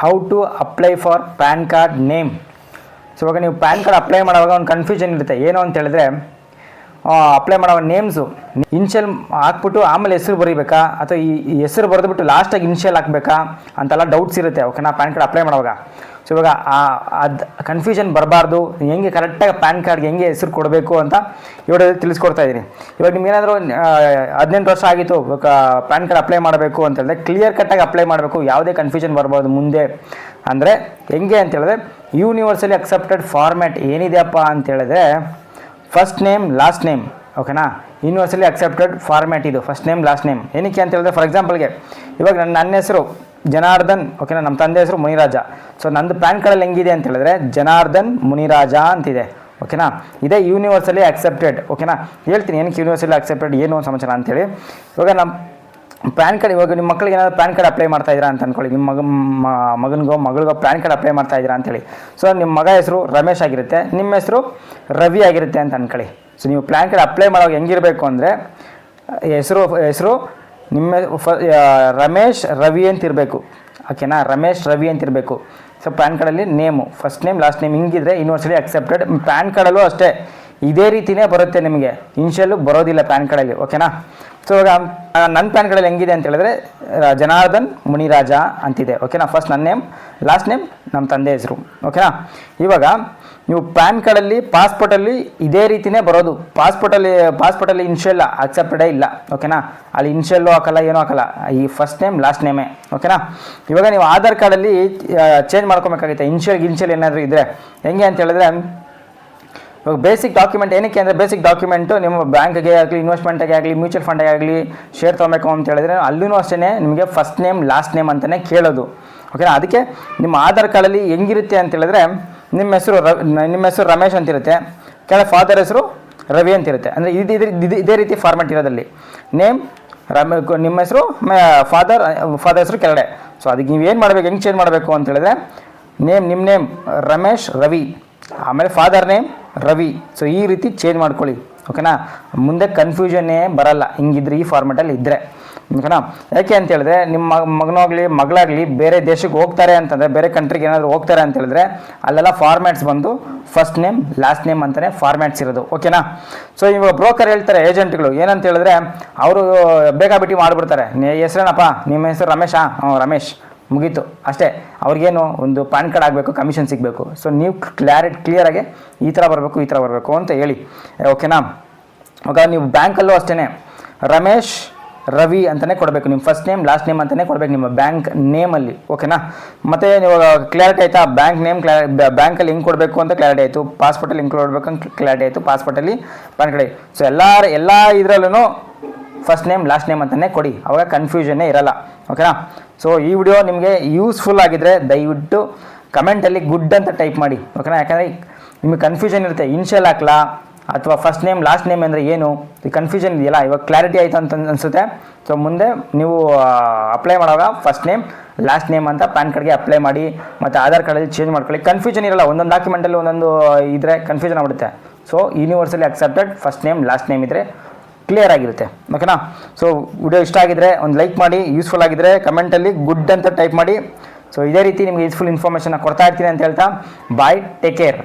How to apply for PAN card name. So ಇವಾಗ ನೀವು PAN card apply ಮಾಡುವಾಗ ಒಂದು ಕನ್ಫ್ಯೂಷನ್ ಇರುತ್ತೆ. ಏನು ಅಂತ ಹೇಳಿದ್ರೆ ಅಪ್ಲೈ ಮಾಡೋ ನೇಮ್ಸು ಇನ್ಷಿಯಲ್ ಹಾಕ್ಬಿಟ್ಟು ಆಮೇಲೆ ಹೆಸರು ಬರೀಬೇಕಾ ಅಥವಾ ಈ ಹೆಸರು ಬರೆದ್ಬಿಟ್ಟು ಲಾಸ್ಟಾಗಿ ಇನ್ಷಿಯಲ್ ಹಾಕಬೇಕಾ ಅಂತೆಲ್ಲ ಡೌಟ್ಸ್ ಇರುತ್ತೆ. ಓಕೆನಾ, ಪ್ಯಾನ್ ಕಾರ್ಡ್ ಅಪ್ಲೈ ಮಾಡುವಾಗ. ಸೊ ಇವಾಗ ಅದು ಕನ್ಫ್ಯೂಷನ್ ಬರಬಾರ್ದು, ಹೆಂಗೆ ಕರೆಕ್ಟಾಗಿ ಪ್ಯಾನ್ ಕಾರ್ಡ್ಗೆ ಹೆಂಗೆ ಹೆಸರು ಕೊಡಬೇಕು ಅಂತ ಇವಾಗ ತಿಳಿಸ್ಕೊಡ್ತಾ ಇದ್ದೀನಿ. ಇವಾಗ ನಿಮ್ಗೇನಾದರೂ 18 ವರ್ಷ ಆಗಿತ್ತು ಪ್ಯಾನ್ ಕಾರ್ಡ್ ಅಪ್ಲೈ ಮಾಡಬೇಕು ಅಂತ ಹೇಳಿದ್ರೆ ಕ್ಲಿಯರ್ ಕಟ್ಟಾಗಿ ಅಪ್ಲೈ ಮಾಡಬೇಕು, ಯಾವುದೇ ಕನ್ಫ್ಯೂಷನ್ ಬರಬಾರ್ದು ಮುಂದೆ. ಅಂದರೆ ಹೆಂಗೆ ಅಂತ ಹೇಳಿದ್ರೆ ಯೂನಿವರ್ಸಲಿ ಅಕ್ಸೆಪ್ಟೆಡ್ ಫಾರ್ಮ್ಯಾಟ್ ಏನಿದೆಯಪ್ಪ ಅಂತ ಹೇಳಿದ್ರೆ ಫಸ್ಟ್ ನೇಮ್ ಲಾಸ್ಟ್ ನೇಮ್. ಓಕೆನಾ, ಯೂನಿವರ್ಸಲಿ ಅಕ್ಸೆಪ್ಟೆಡ್ ಫಾರ್ಮ್ಯಾಟ್ ಇದು ಫಸ್ಟ್ ನೇಮ್ ಲಾಸ್ಟ್ ನೇಮ್. ಏನಕ್ಕೆ ಅಂತ ಹೇಳಿದ್ರೆ ಫಾರ್ ಎಕ್ಸಾಂಪಲ್ಗೆ ಇವಾಗ ನನ್ನ ಹೆಸರು ಜನಾರ್ದನ್. ಓಕೆನಾ, ನಮ್ಮ ತಂದೆ ಹೆಸರು ಮುನಿರಾಜ. ಸೊ ನಂದು ಪ್ಯಾನ್ ಕಾರ್ಡಲ್ಲಿ ಹೆಂಗಿದೆ ಅಂತ ಹೇಳಿದ್ರೆ ಜನಾರ್ದನ್ ಮುನಿರಾಜ ಅಂತಿದೆ. ಓಕೆನಾ, ಇದೇ ಯೂನಿವರ್ಸಲಿ ಅಕ್ಸೆಪ್ಟೆಡ್. ಓಕೆನಾ, ಹೇಳ್ತೀನಿ ಏನಕ್ಕೆ ಯೂನಿವರ್ಸಲಿ ಅಕ್ಸೆಪ್ಟೆಡ್ ಏನು ಸಮಾಚಾರ ಅಂತೇಳಿ. ಇವಾಗ ನಮ್ಮ ಪ್ಯಾನ್ ಕಾರ್ಡ್, ಇವಾಗ ನಿಮ್ಮ ಮಕ್ಕಳಿಗೆ ಏನಾದರೂ ಪ್ಯಾನ್ ಕಾರ್ಡ್ ಅಪ್ಲೈ ಮಾಡ್ತಾ ಇದ್ದೀರಾ ಅಂತ ಅಂದ್ಕೊಳ್ಳಿ, ನಿಮ್ಮ ಮಗನಿಗೋ ಮಗಳಿಗೋ ಪ್ಯಾನ್ ಕಾರ್ಡ್ ಅಪ್ಲೈ ಮಾಡ್ತಾ ಇದ್ದೀರಾ ಅಂತೇಳಿ. ಸೊ ನಿಮ್ಮ ಮಗ ಹೆಸರು ರಮೇಶ್ ಆಗಿರುತ್ತೆ, ನಿಮ್ಮ ಹೆಸರು ರವಿ ಆಗಿರುತ್ತೆ ಅಂತ ಅಂದ್ಕೊಳ್ಳಿ. ಸೊ ನೀವು ಪ್ಯಾನ್ ಕಾರ್ಡ್ ಅಪ್ಲೈ ಮಾಡುವಾಗ ಹೆಂಗಿರಬೇಕು ಅಂದರೆ ಹೆಸರು ನಿಮ್ಮ ರಮೇಶ್ ರವಿ ಅಂತಿರಬೇಕು. ಓಕೆನಾ, ರಮೇಶ್ ರವಿ ಅಂತಿರಬೇಕು. ಸೊ ಪ್ಯಾನ್ ಕಾರ್ಡಲ್ಲಿ name first name last name ಹಿಂಗಿದ್ರೆ ಯೂನಿವರ್ಸಲಿ ಅಕ್ಸೆಪ್ಟೆಡ್. ಪ್ಯಾನ್ ಕಾರ್ಡಲ್ಲೂ ಅಷ್ಟೇ ಇದೇ ರೀತಿಯೇ ಬರುತ್ತೆ, ನಿಮಗೆ ಇನ್ಷಿಯಲ್ಲು ಬರೋದಿಲ್ಲ ಪ್ಯಾನ್ ಕಾರ್ಡಲ್ಲಿ. ಓಕೆನಾ, ಸೊ ಇವಾಗ ನನ್ನ ಪ್ಯಾನ್ ಕಾರ್ಡಲ್ಲಿ ಹೆಂಗಿದೆ ಅಂತ ಹೇಳಿದ್ರೆ ಜನಾರ್ದನ್ ಮುನಿರಾಜ ಅಂತಿದೆ. ಓಕೆನಾ, ಫಸ್ಟ್ ನನ್ನ ನೇಮ್ ಲಾಸ್ಟ್ ನೇಮ್ ನಮ್ಮ ತಂದೆ ಹೆಸರು. ಓಕೆನಾ, ಇವಾಗ ನೀವು ಪ್ಯಾನ್ ಕಾರ್ಡಲ್ಲಿ ಪಾಸ್ಪೋರ್ಟಲ್ಲಿ ಇದೇ ರೀತಿಯೇ ಬರೋದು. ಪಾಸ್ಪೋರ್ಟಲ್ಲಿ ಇನ್ಷಿಯಲ್ ಅಕ್ಸೆಪ್ಟೆಡೇ ಇಲ್ಲ. ಓಕೆನಾ, ಅಲ್ಲಿ ಇನ್ಷಿಯಲ್ಲು ಹಾಕಲ್ಲ, ಏನೂ ಹಾಕಲ್ಲ, ಈ ಫಸ್ಟ್ ನೇಮ್ ಲಾಸ್ಟ್ ನೇಮೇ. ಓಕೆನಾ, ಇವಾಗ ನೀವು ಆಧಾರ್ ಕಾರ್ಡಲ್ಲಿ ಚೇಂಜ್ ಮಾಡ್ಕೊಬೇಕಾಗುತ್ತೆ ಇನ್ಷಿಯಲ್ ಏನಾದರೂ ಇದ್ದರೆ. ಹೆಂಗೆ ಅಂತ ಹೇಳಿದ್ರೆ ಇವಾಗ ಬೇಸಿಕ್ ಡಾಕ್ಯುಮೆಂಟ್ ಏನಕ್ಕೆ ಅಂದರೆ ಬೇಸಿಕ್ ಡಾಕ್ಯುಮೆಂಟು ನಿಮ್ಮ ಬ್ಯಾಂಕ್ಗೆ ಆಗಲಿ ಇನ್ವೆಸ್ಟ್ಮೆಂಟಿಗೆ ಆಗಲಿ ಮ್ಯೂಚುವಲ್ ಫಂಡಿಗೆ ಆಗಲಿ ಶೇರ್ ತೊಗೊಬೇಕು ಅಂತ ಹೇಳಿದ್ರೆ ಅಲ್ಲೂ ಅಷ್ಟೇ ನಿಮಗೆ ಫಸ್ಟ್ ನೇಮ್ ಲಾಸ್ಟ್ ನೇಮ್ ಅಂತಲೇ ಕೇಳೋದು. ಓಕೆನಾ, ಅದಕ್ಕೆ ನಿಮ್ಮ ಆಧಾರ್ ಕಾರ್ಡಲ್ಲಿ ಹೆಂಗಿರುತ್ತೆ ಅಂತ ಹೇಳಿದ್ರೆ ನಿಮ್ಮ ಹೆಸರು ರಮೇಶ್ ಅಂತಿರುತ್ತೆ, ಕೆಳಗೆ ಫಾದರ್ ಹೆಸರು ರವಿ ಅಂತಿರುತ್ತೆ. ಅಂದರೆ ಇದೇ ರೀತಿ ಫಾರ್ಮ್ಯಾಟ್ ಇರೋದಲ್ಲಿ ನೇಮ್ ನಿಮ್ಮ ಹೆಸರು ಫಾದರ್ ಹೆಸರು ಕೆಳಗಡೆ. ಸೊ ಅದಕ್ಕೆ ನೀವೇನು ಮಾಡಬೇಕು, ಹೆಂಗೆ ಚೇಂಜ್ ಮಾಡಬೇಕು ಅಂತ ಹೇಳಿದ್ರೆ ನಿಮ್ಮ ನೇಮ್ ರಮೇಶ್ ರವಿ, ಆಮೇಲೆ ಫಾದರ್ ನೇಮ್ ರವಿ. ಸೊ ಈ ರೀತಿ ಚೇಂಜ್ ಮಾಡ್ಕೊಳ್ಳಿ. ಓಕೆನಾ, ಮುಂದೆ ಕನ್ಫ್ಯೂಷನ್ನೇ ಬರಲ್ಲ ಹಿಂಗಿದ್ರೆ, ಈ ಫಾರ್ಮೆಟಲ್ಲಿ ಇದ್ದರೆ. ಓಕೆನಾ, ಯಾಕೆ ಅಂತ ಹೇಳಿದ್ರೆ ನಿಮ್ಮ ಮಗನಾಗಲಿ ಮಗಳಾಗಲಿ ಬೇರೆ ದೇಶಕ್ಕೆ ಹೋಗ್ತಾರೆ ಅಂತಂದರೆ, ಬೇರೆ ಕಂಟ್ರಿಗೆ ಏನಾದರೂ ಹೋಗ್ತಾರೆ ಅಂತ ಹೇಳಿದ್ರೆ ಅಲ್ಲೆಲ್ಲ ಫಾರ್ಮ್ಯಾಟ್ಸ್ ಬಂದು ಫಸ್ಟ್ ನೇಮ್ ಲಾಸ್ಟ್ ನೇಮ್ ಅಂತಲೇ ಫಾರ್ಮ್ಯಾಟ್ಸ್ ಇರೋದು. ಓಕೆನಾ, ಸೊ ಇವಾಗ ಬ್ರೋಕರ್ ಹೇಳ್ತಾರೆ, ಏಜೆಂಟ್ಗಳು ಏನಂತ ಹೇಳಿದ್ರೆ ಅವರು ಬೇಕಾಬಿಟ್ಟಿ ಮಾಡಿಬಿಡ್ತಾರೆ. ಹೆಸರೇನಪ್ಪ, ನಿಮ್ಮ ಹೆಸರು ರಮೇಶಾ? ರಮೇಶ್, ಮುಗೀತು ಅಷ್ಟೇ. ಅವ್ರಿಗೇನು ಒಂದು ಪ್ಯಾನ್ ಕಾರ್ಡ್ ಆಗಬೇಕು, ಕಮಿಷನ್ ಸಿಗಬೇಕು. ಸೊ ನೀವು ಕ್ಲಿಯರಾಗಿ ಈ ಥರ ಬರಬೇಕು ಅಂತ ಹೇಳಿ. ಓಕೆನಾ, ಇವಾಗ ನೀವು ಬ್ಯಾಂಕಲ್ಲೂ ಅಷ್ಟೇ ರಮೇಶ್ ರವಿ ಅಂತಲೇ ಕೊಡಬೇಕು, ನಿಮ್ಮ ಫಸ್ಟ್ ನೇಮ್ ಲಾಸ್ಟ್ ನೇಮ್ ಅಂತಲೇ ಕೊಡಬೇಕು ನಿಮ್ಮ ಬ್ಯಾಂಕ್ ನೇಮಲ್ಲಿ. ಓಕೆನಾ, ಮತ್ತು ನೀವು ಕ್ಲಾರಿಟಿ ಆಯಿತಾ, ಬ್ಯಾಂಕ್ ನೇಮ್ ಬ್ಯಾಂಕಲ್ಲಿ ಹೆಂಗೆ ಕೊಡಬೇಕು ಅಂತ ಕ್ಲಾರಿಟಿ ಆಯಿತು, ಪಾಸ್ಪೋರ್ಟಲ್ಲಿ ಹೆಂಗೆ ಕೊಡಬೇಕು ಅಂತ ಕ್ಲಾರಿಟಿ ಆಯಿತು, ಪಾಸ್ಪೋರ್ಟಲ್ಲಿ ಪ್ಯಾನ್ ಕಾರ್ಡ್. ಸೊ ಎಲ್ಲ ಇದರಲ್ಲೂ ಫಸ್ಟ್ ನೇಮ್ ಲಾಸ್ಟ್ ನೇಮ್ ಅಂತಲೇ ಕೊಡಿ, ಅವಾಗ ಕನ್ಫ್ಯೂಷನ್ನೇ ಇರಲ್ಲ. ಓಕೆನಾ, ಸೊ ಈ ವಿಡಿಯೋ ನಿಮಗೆ ಯೂಸ್ಫುಲ್ ಆಗಿದ್ದರೆ ದಯವಿಟ್ಟು ಕಮೆಂಟಲ್ಲಿ ಗುಡ್ ಅಂತ ಟೈಪ್ ಮಾಡಿ. ಓಕೆನಾ, ಯಾಕಂದರೆ ನಿಮಗೆ ಕನ್ಫ್ಯೂಷನ್ ಇರುತ್ತೆ, ಇನ್ಷಿಯಲ್ ಹಾಕ್ಲಾ ಅಥವಾ ಫಸ್ಟ್ ನೇಮ್ ಲಾಸ್ಟ್ ನೇಮ್ ಅಂದರೆ ಏನು, ಈ ಕನ್ಫ್ಯೂಷನ್ ಇದೆಯಲ್ಲ, ಇವಾಗ ಕ್ಲಾರಿಟಿ ಆಯಿತು ಅಂತ ಅನಿಸುತ್ತೆ. ಸೊ ಮುಂದೆ ನೀವು ಅಪ್ಲೈ ಮಾಡುವಾಗ ಫಸ್ಟ್ ನೇಮ್ ಲಾಸ್ಟ್ ನೇಮ್ ಅಂತ ಪ್ಯಾನ್ ಕಾರ್ಡ್ಗೆ ಅಪ್ಲೈ ಮಾಡಿ, ಮತ್ತು ಆಧಾರ್ ಕಾರ್ಡಲ್ಲಿ ಚೇಂಜ್ ಮಾಡ್ಕೊಳ್ಳಿ. ಕನ್ಫ್ಯೂಷನ್ ಇರಲ್ಲ, ಒಂದೊಂದು ಡಾಕ್ಯುಮೆಂಟಲ್ಲಿ ಒಂದೊಂದು ಇದ್ದರೆ ಕನ್ಫ್ಯೂಷನ್ ಆಗ್ಬಿಡುತ್ತೆ. So universally accepted first name last name ಇದ್ದರೆ ಕ್ಲಿಯರ್ ಆಗಿರುತ್ತೆ. ಓಕೆನಾ, ಸೊ ವಿಡಿಯೋ ಇಷ್ಟ ಆಗಿದ್ರೆ ಒಂದು ಲೈಕ್ ಮಾಡಿ, ಯೂಸ್ಫುಲ್ ಆಗಿದ್ದರೆ ಕಮೆಂಟಲ್ಲಿ ಗುಡ್ ಅಂತ ಟೈಪ್ ಮಾಡಿ. ಸೊ ಇದೇ ರೀತಿ ನಿಮಗೆ ಯೂಸ್ಫುಲ್ ಇನ್ಫಾರ್ಮೇಷನ್ನ ಕೊಡ್ತಾ ಇರ್ತೀನಿ ಅಂತ ಹೇಳ್ತಾ ಬಾಯ್, ಟೇಕ್ ಕೇರ್.